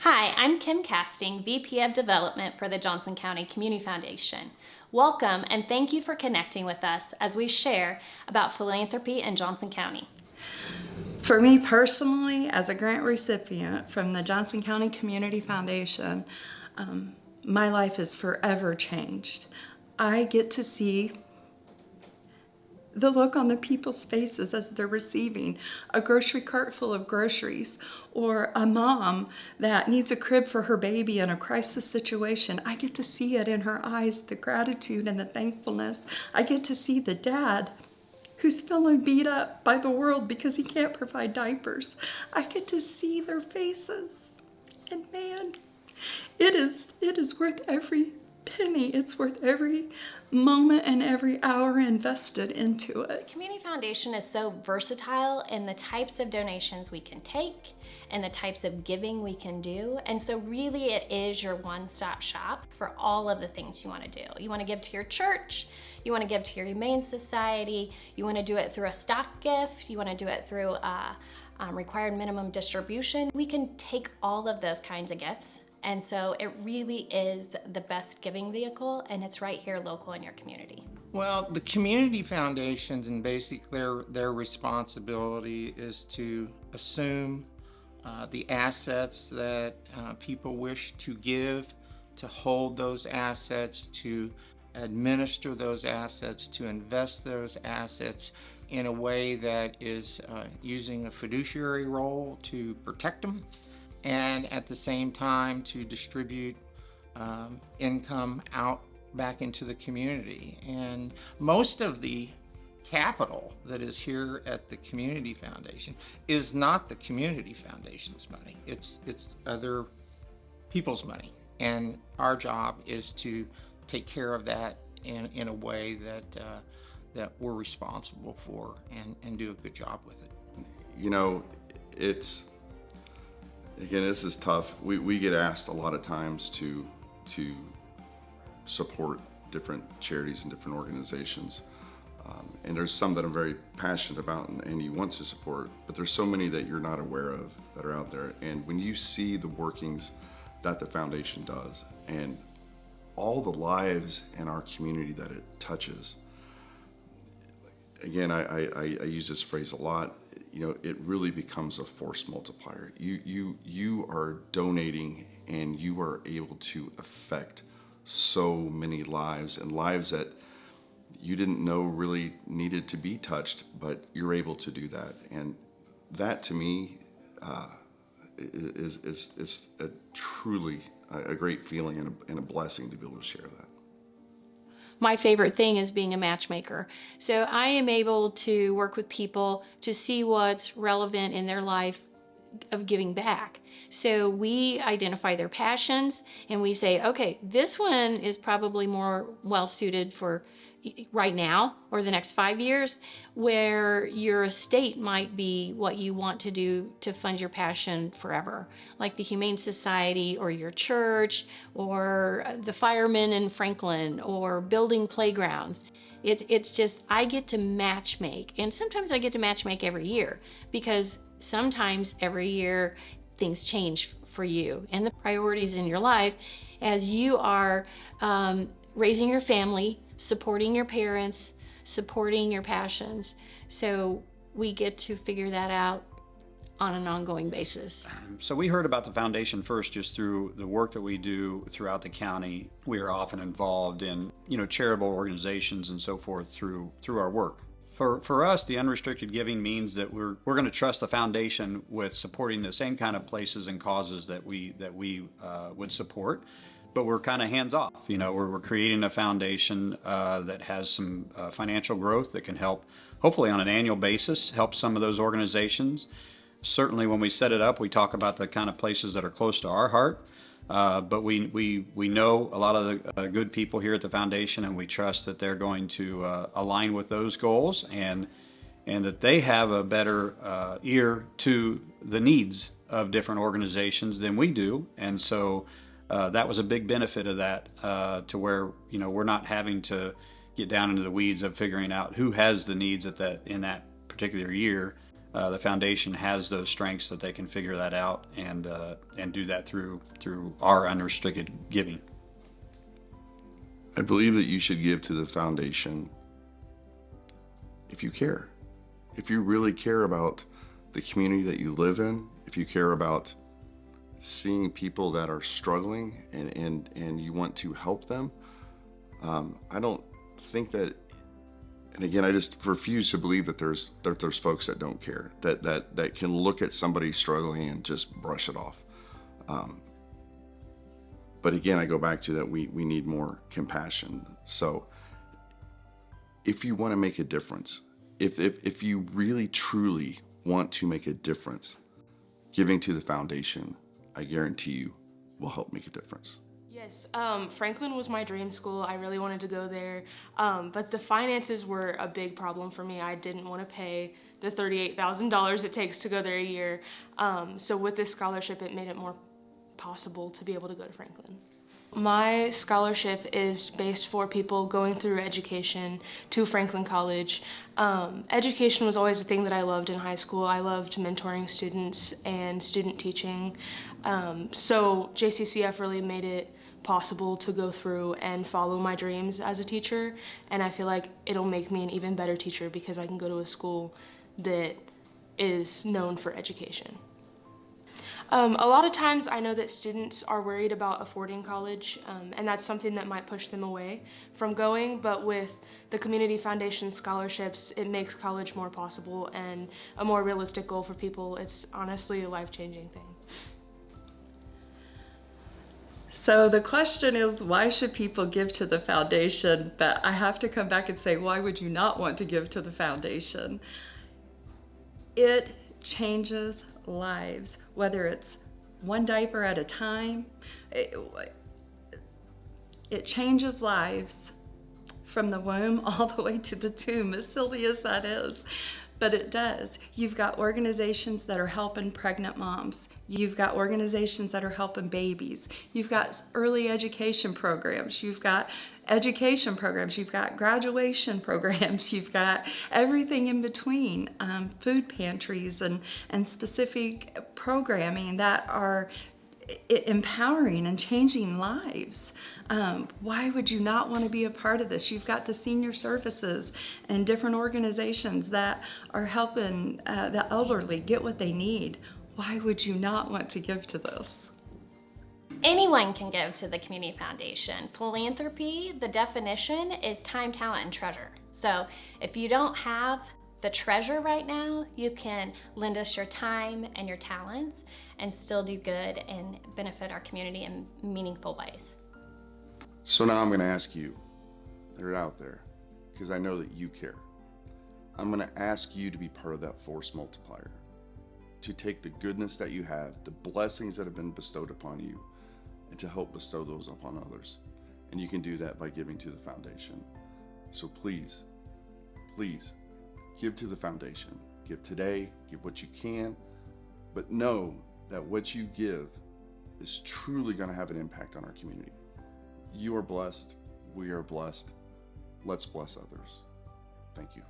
Hi, I'm Kim Casting, VP of Development for the Johnson County Community Foundation. Welcome and thank you for connecting with us as we share about philanthropy in Johnson County. For me personally, as a grant recipient from the Johnson County Community Foundation, my life is forever changed. I get to see the look on the people's faces as they're receiving a grocery cart full of groceries, or a mom that needs a crib for her baby in a crisis situation. I get to see it in her eyes, the gratitude and the thankfulness. I get to see the dad who's feeling beat up by the world because he can't provide diapers. I get to see their faces. And man, it is worth every penny. It's worth every moment and every hour invested into it. The Community Foundation is so versatile in the types of donations we can take and the types of giving we can do. And so really it is your one-stop shop for all of the things you want to do. You want to give to your church, you want to give to your Humane Society, you want to do it through a stock gift, you want to do it through a required minimum distribution. We can take all of those kinds of gifts. And so it really is the best giving vehicle, and it's right here local in your community. Well, the community foundations and basically their responsibility is to assume the assets that people wish to give, to hold those assets, to administer those assets, to invest those assets in a way that is using a fiduciary role to protect them, and at the same time to distribute income out back into the community. And most of the capital that is here at the Community Foundation is not the Community Foundation's money. It's other people's money. And our job is to take care of that in a way that we're responsible for and do a good job with it. You know, again, this is tough. We get asked a lot of times to support different charities and different organizations. And there's some that I'm very passionate about and you want to support, but there's so many that you're not aware of that are out there. And when you see the workings that the foundation does and all the lives in our community that it touches, again, I use this phrase a lot, you know, it really becomes a force multiplier. You are donating and you are able to affect so many lives, and lives that you didn't know really needed to be touched, but you're able to do that. And that to me is a truly a great feeling and a blessing to be able to share that. My favorite thing is being a matchmaker. So I am able to work with people to see what's relevant in their life of giving back. So we identify their passions and we say, okay, this one is probably more well suited for right now or the next 5 years, where your estate might be what you want to do to fund your passion forever, like the Humane Society or your church or the firemen in Franklin or building playgrounds. It's just, I get to match make, and sometimes I get to match make every year, because sometimes every year things change for you and the priorities in your life as you are raising your family, supporting your parents, supporting your passions. So we get to figure that out on an ongoing basis. So we heard about the foundation first just through the work that we do throughout the county. We are often involved in, charitable organizations and so forth through our work. For us, the unrestricted giving means that we're going to trust the foundation with supporting the same kind of places and causes that we would support, but we're kind of hands off. We're creating a foundation that has some financial growth that can help, hopefully on an annual basis, help some of those organizations. Certainly when we set it up, we talk about the kind of places that are close to our heart, but we know a lot of the good people here at the foundation, and we trust that they're going to align with those goals and that they have a better ear to the needs of different organizations than we do. And so that was a big benefit of that, to where we're not having to get down into the weeds of figuring out who has the needs in that particular year. the foundation has those strengths that they can figure that out and do that through our unrestricted giving. I believe that you should give to the foundation if you care. If you really care about the community that you live in, if you care about seeing people that are struggling and you want to help them, I don't think that, and again, I just refuse to believe that there's folks that don't care, that can look at somebody struggling and just brush it off. But again, I go back to that we need more compassion. So if you want to make a difference, if you really truly want to make a difference, giving to the foundation, I guarantee you, will help make a difference. Yes, Franklin was my dream school. I really wanted to go there, but the finances were a big problem for me. I didn't want to pay the $38,000 it takes to go there a year. So with this scholarship, it made it more possible to be able to go to Franklin. My scholarship is based for people going through education to Franklin College. Education was always a thing that I loved in high school. I loved mentoring students and student teaching. So JCCF really made it possible to go through and follow my dreams as a teacher, and I feel like it'll make me an even better teacher because I can go to a school that is known for education. A lot of times I know that students are worried about affording college, and that's something that might push them away from going, but with the Community Foundation scholarships, it makes college more possible and a more realistic goal for people. It's honestly a life-changing thing. So the question is, why should people give to the foundation? But I have to come back and say, why would you not want to give to the foundation? It changes lives, whether it's one diaper at a time. It changes lives from the womb all the way to the tomb, as silly as that is. But it does. You've got organizations that are helping pregnant moms. You've got organizations that are helping babies. You've got early education programs. You've got education programs. You've got graduation programs. You've got everything in between, food pantries and specific programming that are empowering and changing lives. Why would you not want to be a part of this? You've got the senior services and different organizations that are helping the elderly get what they need. Why would you not want to give to this? Anyone can give to the Community Foundation. Philanthropy, the definition is time, talent, and treasure. So if you don't have the treasure right now, you can lend us your time and your talents and still do good and benefit our community in meaningful ways. So now I'm going to ask you that are out there, because I know that you care. I'm going to ask you to be part of that force multiplier, to take the goodness that you have, the blessings that have been bestowed upon you, and to help bestow those upon others. And you can do that by giving to the foundation. So please, please, give to the foundation. Give today, give what you can, but know that what you give is truly going to have an impact on our community. You are blessed. We are blessed. Let's bless others. Thank you.